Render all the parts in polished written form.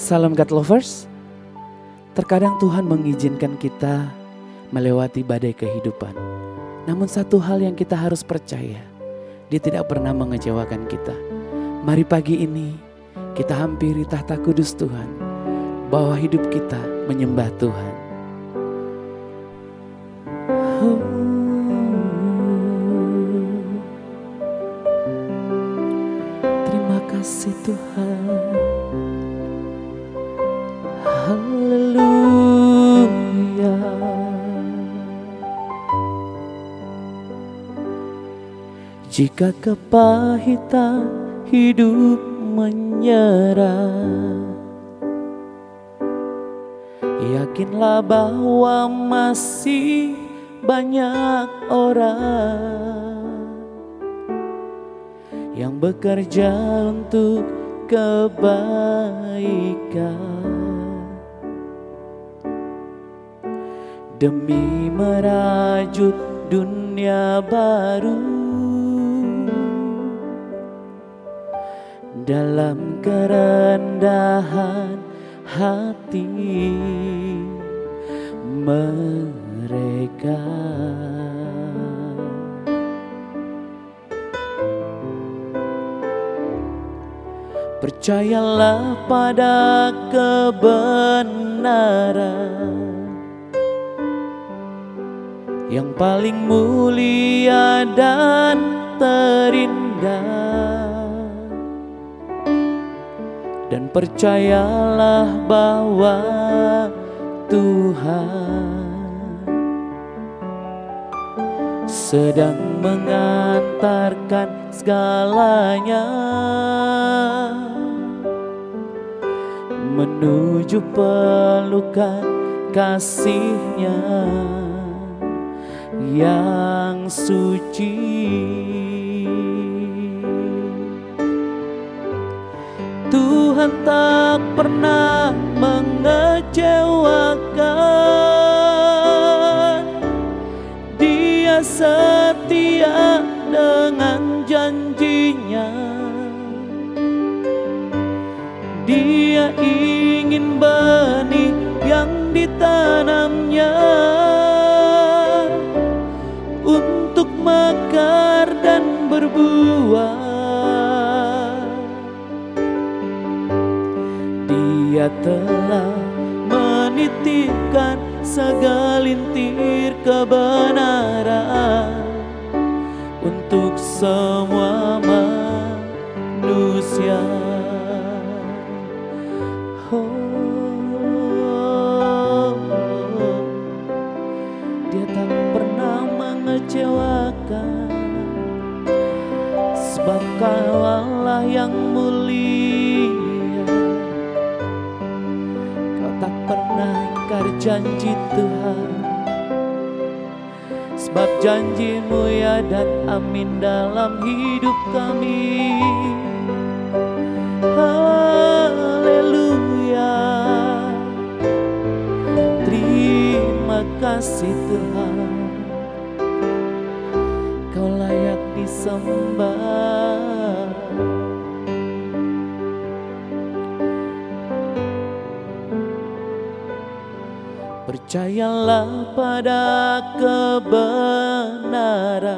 Salam God Lovers. Terkadang Tuhan mengizinkan kita melewati badai kehidupan. Namun satu hal yang kita harus percaya, Dia tidak pernah mengecewakan kita. Mari pagi ini kita hampiri tahta kudus Tuhan, bahwa hidup kita menyembah Tuhan. Terima kasih Tuhan. Haleluya. Jika kepahitan hidup menyerah, yakinlah bahwa masih banyak orang yang bekerja untuk kebaikan, demi merajut dunia baru dalam kerendahan hati mereka. Percayalah pada kebenaran yang paling mulia dan terindah, dan percayalah bahwa Tuhan sedang mengantarkan segalanya menuju pelukan kasih-Nya yang suci. Tuhan tak pernah mengecewakan. Dia setia dengan janji-Nya. Dia ingin benih yang ditanamnya untuk mekar dan berbuah. Dia telah menitipkan segelintir kebenaran untuk semua manusia. Dia tak pernah mengecewakan, sebab Kau Allah yang mulia. Kau tak pernah ingkar janji Tuhan, sebab janji-Mu ya dan amin dalam hidup kami. Haleluya. Terima kasih Tuhan, Kau layak disembah. Percayalah pada kebenaran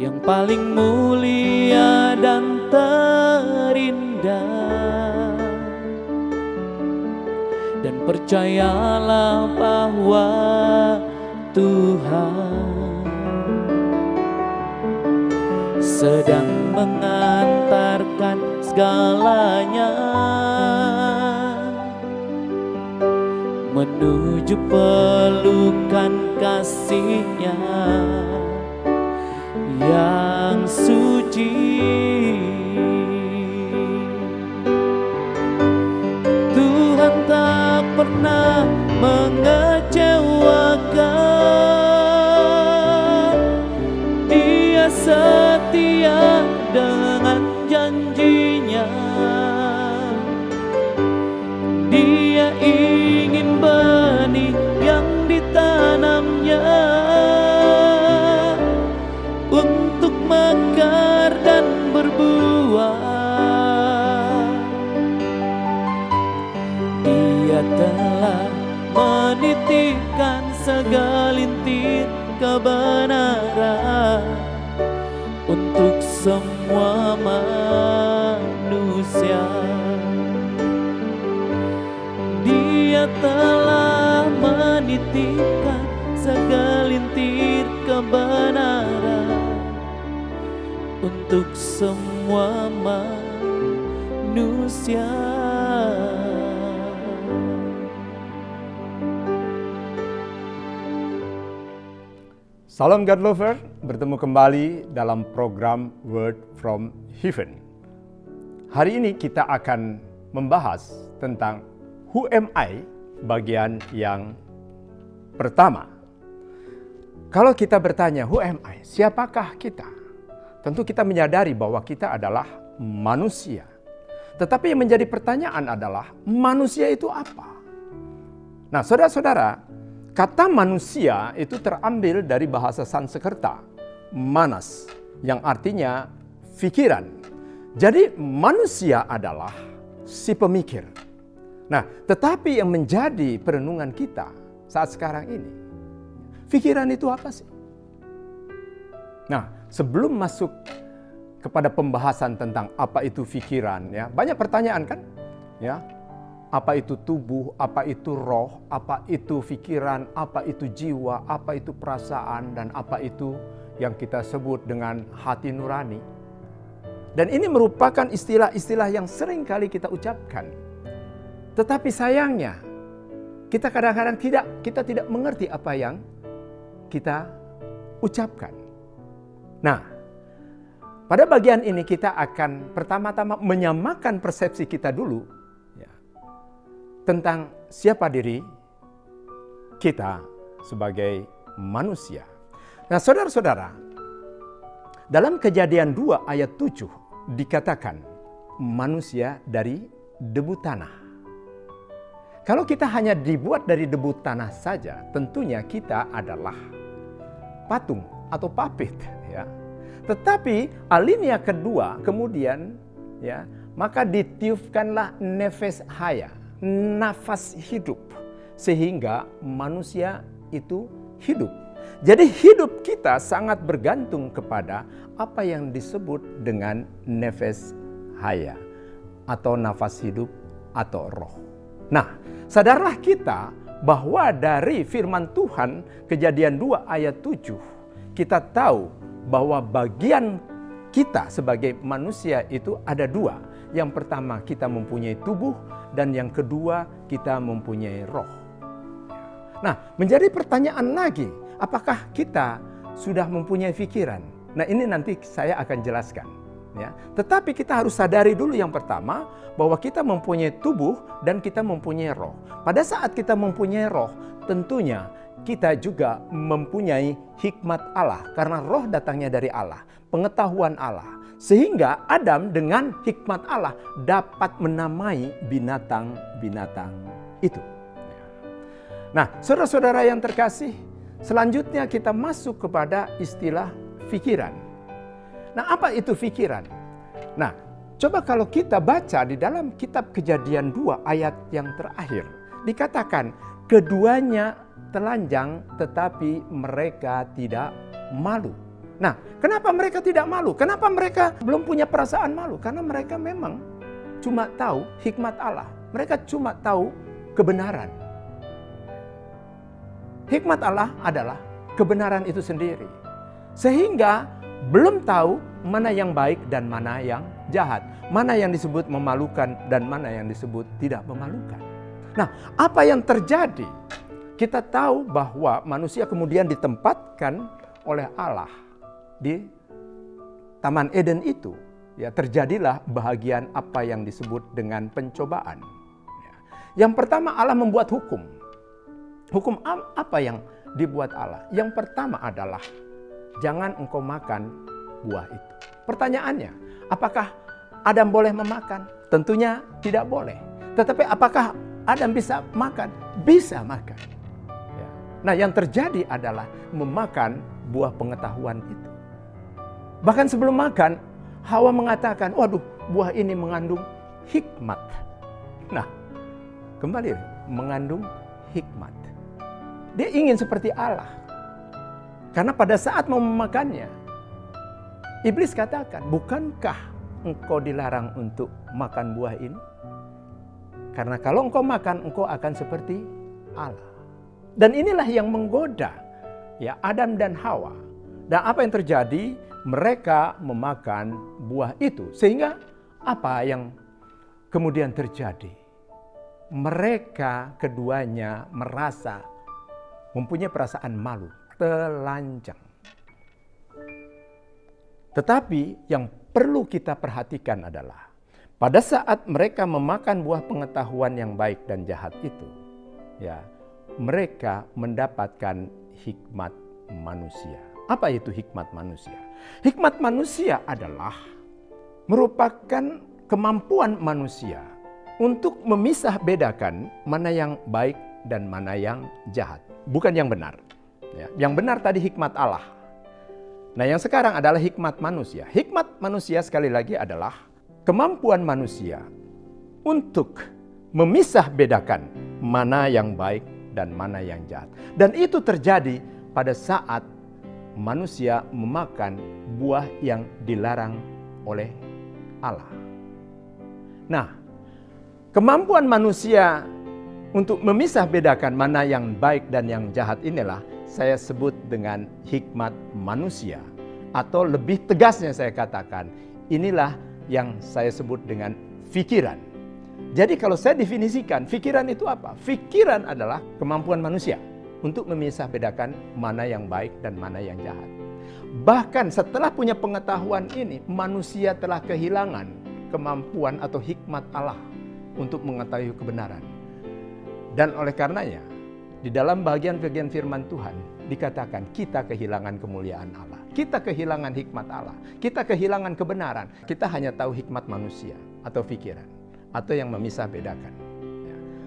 yang paling mulia dan terindah, dan percayalah bahwa Tuhan sedang mengantarkan segalanya menuju pelukan kasih-Nya yang suci. Tuhan tak pernah mengecewakan. Dia setia dengan janji-Nya. Dia ingin benih yang ditanamnya untuk mekar dan berbuah. menitikan segelintir kebenaran untuk semua manusia. Dia telah menitipkan segelintir kebenaran untuk semua manusia. Salam God Lover, bertemu kembali dalam program Word from Heaven. Hari ini kita akan membahas tentang Who am I? Bagian yang pertama. Kalau kita bertanya Who am I? Siapakah kita? Tentu kita menyadari bahwa kita adalah manusia. Tetapi yang menjadi pertanyaan adalah manusia itu apa? Nah, saudara-saudara, kata manusia itu terambil dari bahasa Sanskerta, manas, yang artinya pikiran. Jadi manusia adalah si pemikir. Nah, tetapi yang menjadi perenungan kita saat sekarang ini, pikiran itu apa sih? Nah, sebelum masuk kepada pembahasan tentang apa itu pikiran, ya, banyak pertanyaan kan? Ya, apa itu tubuh, apa itu roh, apa itu pikiran, apa itu jiwa, apa itu perasaan, dan apa itu yang kita sebut dengan hati nurani. Dan ini merupakan istilah-istilah yang sering kali kita ucapkan. Tetapi sayangnya, kita kadang-kadang tidak mengerti apa yang kita ucapkan. Nah, pada bagian ini kita akan pertama-tama menyamakan persepsi kita dulu ya, tentang siapa diri kita sebagai manusia. Nah, saudara-saudara, dalam Kejadian 2 ayat 7 dikatakan manusia dari debu tanah. Kalau kita hanya dibuat dari debu tanah saja, tentunya kita adalah patung atau puppet, ya. Tetapi alinea kedua kemudian, ya, maka ditiupkanlah nefes haya, nafas hidup, sehingga manusia itu hidup. Jadi hidup kita sangat bergantung kepada apa yang disebut dengan nefes haya atau nafas hidup atau roh. Nah, sadarlah kita bahwa dari firman Tuhan Kejadian 2 ayat 7 kita tahu bahwa bagian kita sebagai manusia itu ada dua. Yang pertama kita mempunyai tubuh dan yang kedua kita mempunyai roh. Nah, menjadi pertanyaan lagi, apakah kita sudah mempunyai pikiran? Nah, ini nanti saya akan jelaskan. Ya. Tetapi kita harus sadari dulu yang pertama bahwa kita mempunyai tubuh dan kita mempunyai roh. Pada saat kita mempunyai roh, tentunya kita juga mempunyai hikmat Allah. Karena roh datangnya dari Allah, pengetahuan Allah. Sehingga Adam dengan hikmat Allah dapat menamai binatang-binatang itu. Nah, saudara-saudara yang terkasih, selanjutnya kita masuk kepada istilah pikiran. Nah, apa itu pikiran? Nah, coba kalau kita baca di dalam kitab Kejadian 2 ayat yang terakhir. Dikatakan, keduanya telanjang tetapi mereka tidak malu. Nah, kenapa mereka tidak malu? Kenapa mereka belum punya perasaan malu? Karena mereka memang cuma tahu hikmat Allah. Mereka cuma tahu kebenaran. Hikmat Allah adalah kebenaran itu sendiri. Sehingga belum tahu mana yang baik dan mana yang jahat. Mana yang disebut memalukan dan mana yang disebut tidak memalukan. Nah, apa yang terjadi? Kita tahu bahwa manusia kemudian ditempatkan oleh Allah di Taman Eden itu. Ya, terjadilah bahagian apa yang disebut dengan pencobaan. Ya. Yang pertama Allah membuat hukum. Hukum apa yang dibuat Allah? Yang pertama adalah jangan engkau makan buah itu. Pertanyaannya, apakah Adam boleh memakan? Tentunya tidak boleh. Tetapi apakah Adam bisa makan? Bisa makan. Ya. Nah, yang terjadi adalah memakan buah pengetahuan itu. Bahkan sebelum makan, Hawa mengatakan, waduh, buah ini mengandung hikmat. Nah, kembali, mengandung hikmat. Dia ingin seperti Allah. Karena pada saat mau memakannya, iblis katakan, bukankah engkau dilarang untuk makan buah ini? Karena kalau engkau makan, engkau akan seperti Allah. Dan inilah yang menggoda ya Adam dan Hawa. Dan apa yang terjadi? Mereka memakan buah itu. Sehingga apa yang kemudian terjadi? Mereka keduanya merasa mempunyai perasaan malu, telanjang. Tetapi yang perlu kita perhatikan adalah pada saat mereka memakan buah pengetahuan yang baik dan jahat itu, ya, mereka mendapatkan hikmat manusia. Apa itu hikmat manusia? Hikmat manusia adalah merupakan kemampuan manusia untuk memisah bedakan mana yang baik dan mana yang jahat. Bukan yang benar. Ya, yang benar tadi hikmat Allah. Nah, yang sekarang adalah hikmat manusia. Hikmat manusia sekali lagi adalah kemampuan manusia untuk memisah bedakan mana yang baik dan mana yang jahat. Dan itu terjadi pada saat manusia memakan buah yang dilarang oleh Allah. Nah, kemampuan manusia untuk memisah bedakan mana yang baik dan yang jahat inilah saya sebut dengan hikmat manusia. Atau lebih tegasnya saya katakan, inilah yang saya sebut dengan fikiran. Jadi kalau saya definisikan, fikiran itu apa? Fikiran adalah kemampuan manusia untuk memisah bedakan mana yang baik dan mana yang jahat. Bahkan setelah punya pengetahuan ini, manusia telah kehilangan kemampuan atau hikmat Allah untuk mengetahui kebenaran. Dan oleh karenanya, di dalam bagian-bagian firman Tuhan dikatakan kita kehilangan kemuliaan Allah. Kita kehilangan hikmat Allah. Kita kehilangan kebenaran. Kita hanya tahu hikmat manusia atau pikiran. Atau yang memisah bedakan.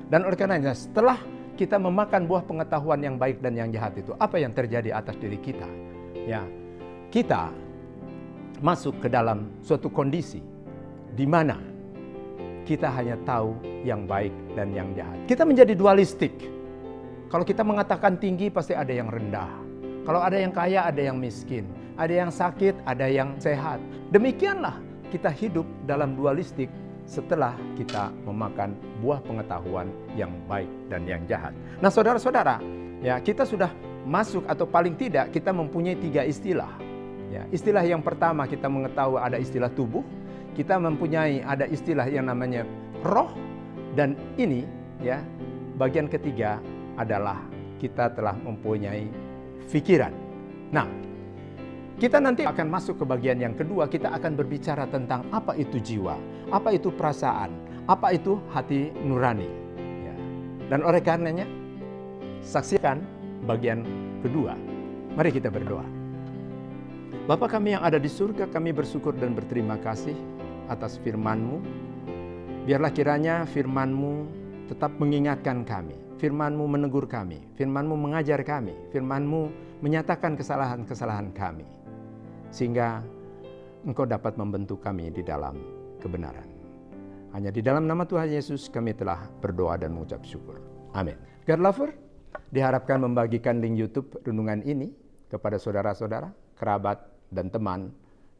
Dan oleh karenanya setelah kita memakan buah pengetahuan yang baik dan yang jahat itu, apa yang terjadi atas diri kita? Ya, kita masuk ke dalam suatu kondisi di mana kita hanya tahu yang baik dan yang jahat. Kita menjadi dualistik. Kalau kita mengatakan tinggi, pasti ada yang rendah. Kalau ada yang kaya, ada yang miskin. Ada yang sakit, ada yang sehat. Demikianlah kita hidup dalam dualistik setelah kita memakan buah pengetahuan yang baik dan yang jahat. Nah, saudara-saudara, ya, kita sudah masuk atau paling tidak kita mempunyai 3 istilah. Ya, istilah yang pertama kita mengetahui ada istilah tubuh, kita mempunyai ada istilah yang namanya roh, dan ini ya bagian ketiga adalah kita telah mempunyai pikiran. Nah, kita nanti akan masuk ke bagian yang kedua, kita akan berbicara tentang apa itu jiwa, apa itu perasaan, apa itu hati nurani. Ya. Dan oleh karenanya, saksikan bagian kedua. Mari kita berdoa. Bapa kami yang ada di surga, kami bersyukur dan berterima kasih atas firman-Mu. Biarlah kiranya firman-Mu tetap mengingatkan kami. Firman-Mu menegur kami, firman-Mu mengajar kami, firman-Mu menyatakan kesalahan-kesalahan kami. Sehingga Engkau dapat membentuk kami di dalam kebenaran. Hanya di dalam nama Tuhan Yesus kami telah berdoa dan mengucap syukur. Amin. God Lover diharapkan membagikan link YouTube renungan ini kepada saudara-saudara, kerabat, dan teman.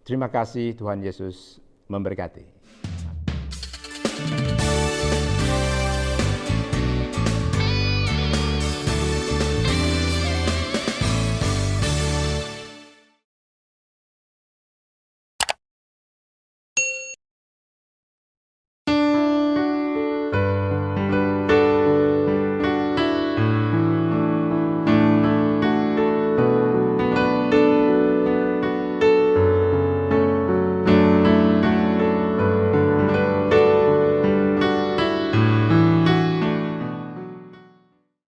Terima kasih, Tuhan Yesus memberkati.